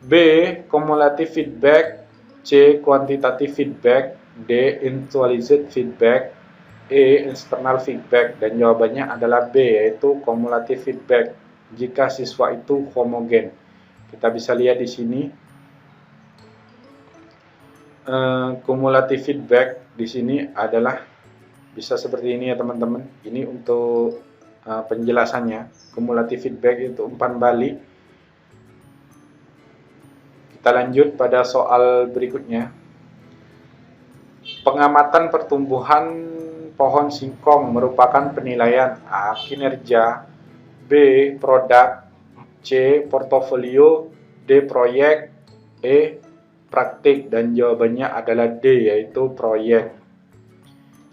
B. Cumulative feedback, C. Quantitative feedback, D. Institutionalized feedback, E. External feedback. Dan jawabannya adalah B, yaitu cumulative feedback jika siswa itu homogen. Kita bisa lihat di sini. Cumulative feedback di sini adalah bisa seperti ini ya teman-teman. Ini untuk penjelasannya. Cumulative feedback itu umpan balik. Kita lanjut pada soal berikutnya. Pengamatan pertumbuhan pohon singkong merupakan penilaian A. Kinerja, B. Produk, C. Portofolio, D. Proyek, E. Praktik. Dan jawabannya adalah D, yaitu proyek.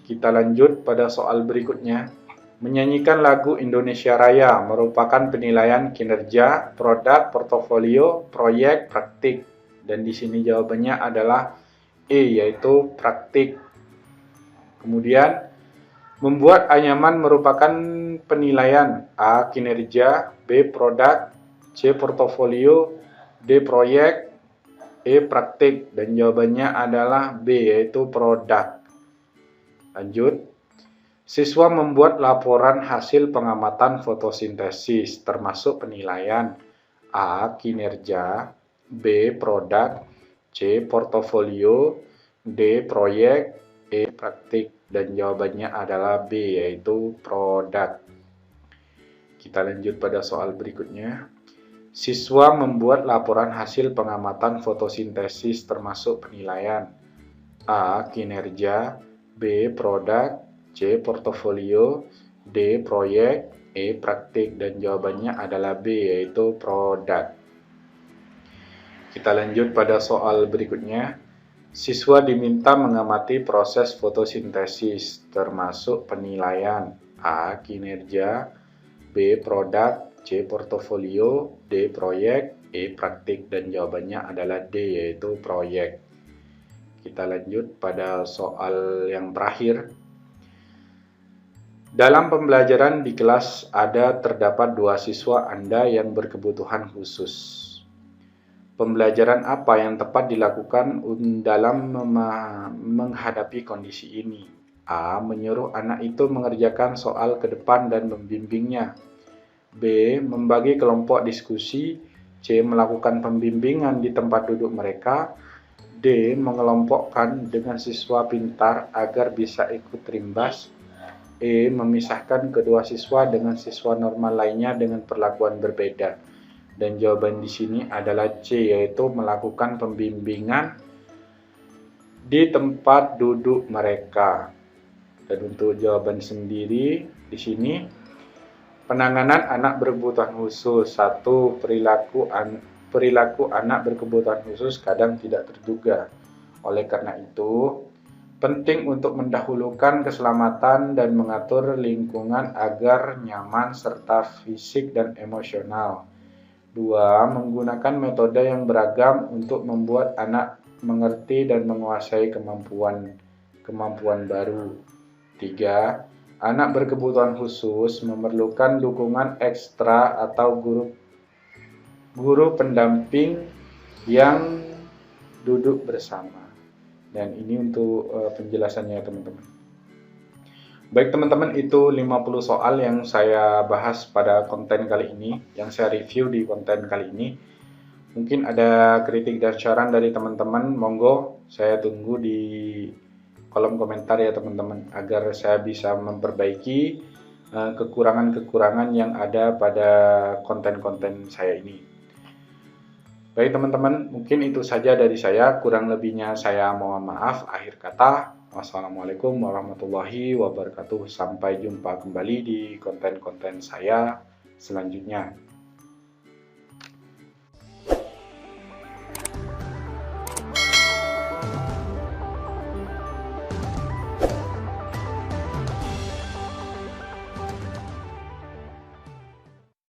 Kita lanjut pada soal berikutnya. Menyanyikan lagu Indonesia Raya merupakan penilaian kinerja, produk, portofolio, proyek, praktik. Dan di sini jawabannya adalah E, yaitu praktik. Kemudian, membuat anyaman merupakan penilaian A. Kinerja, B. Produk, C. Portofolio, D. Proyek, E. Praktik. Dan jawabannya adalah B, yaitu produk. Lanjut. Siswa membuat laporan hasil pengamatan fotosintesis, termasuk penilaian A. Kinerja, B. Produk, C. Portofolio, D. Proyek, E. Praktik. Dan jawabannya adalah B, yaitu produk. Kita lanjut pada soal berikutnya. Siswa membuat laporan hasil pengamatan fotosintesis termasuk penilaian A. Kinerja, B. Produk, C. Portofolio, D. Proyek, E. Praktik. Dan jawabannya adalah B, yaitu produk. Kita lanjut pada soal berikutnya. Siswa diminta mengamati proses fotosintesis termasuk penilaian A. Kinerja, B. Produk, C. Portofolio, D. Proyek, E. Praktik. Dan jawabannya adalah D, yaitu proyek. Kita lanjut pada soal yang terakhir. Dalam pembelajaran di kelas terdapat 2 siswa Anda yang berkebutuhan khusus. Pembelajaran apa yang tepat dilakukan dalam menghadapi kondisi ini? A. Menyuruh anak itu mengerjakan soal ke depan dan membimbingnya. B. Membagi kelompok diskusi. C. Melakukan pembimbingan di tempat duduk mereka. D. Mengelompokkan dengan siswa pintar agar bisa ikut terimbas. E. Memisahkan kedua siswa dengan siswa normal lainnya dengan perlakuan berbeda. Dan jawaban di sini adalah C, yaitu melakukan pembimbingan di tempat duduk mereka. Dan untuk jawaban sendiri di sini, penanganan anak berkebutuhan khusus. 1. Perilaku anak berkebutuhan khusus kadang tidak terduga. Oleh karena itu, penting untuk mendahulukan keselamatan dan mengatur lingkungan agar nyaman serta fisik dan emosional. 2. Menggunakan metode yang beragam untuk membuat anak mengerti dan menguasai kemampuan baru. 3. Anak berkebutuhan khusus memerlukan dukungan ekstra atau guru pendamping yang duduk bersama. Dan ini untuk penjelasannya teman-teman. Baik teman-teman, itu 50 soal yang saya bahas pada konten kali ini, yang saya review di konten kali ini. Mungkin ada kritik dan saran dari teman-teman, monggo saya tunggu di kolom komentar ya teman-teman, agar saya bisa memperbaiki kekurangan-kekurangan yang ada pada konten-konten saya ini. Baik teman-teman, mungkin itu saja dari saya, kurang lebihnya saya mohon maaf. Akhir kata, wassalamualaikum warahmatullahi wabarakatuh. Sampai jumpa kembali di konten-konten saya selanjutnya.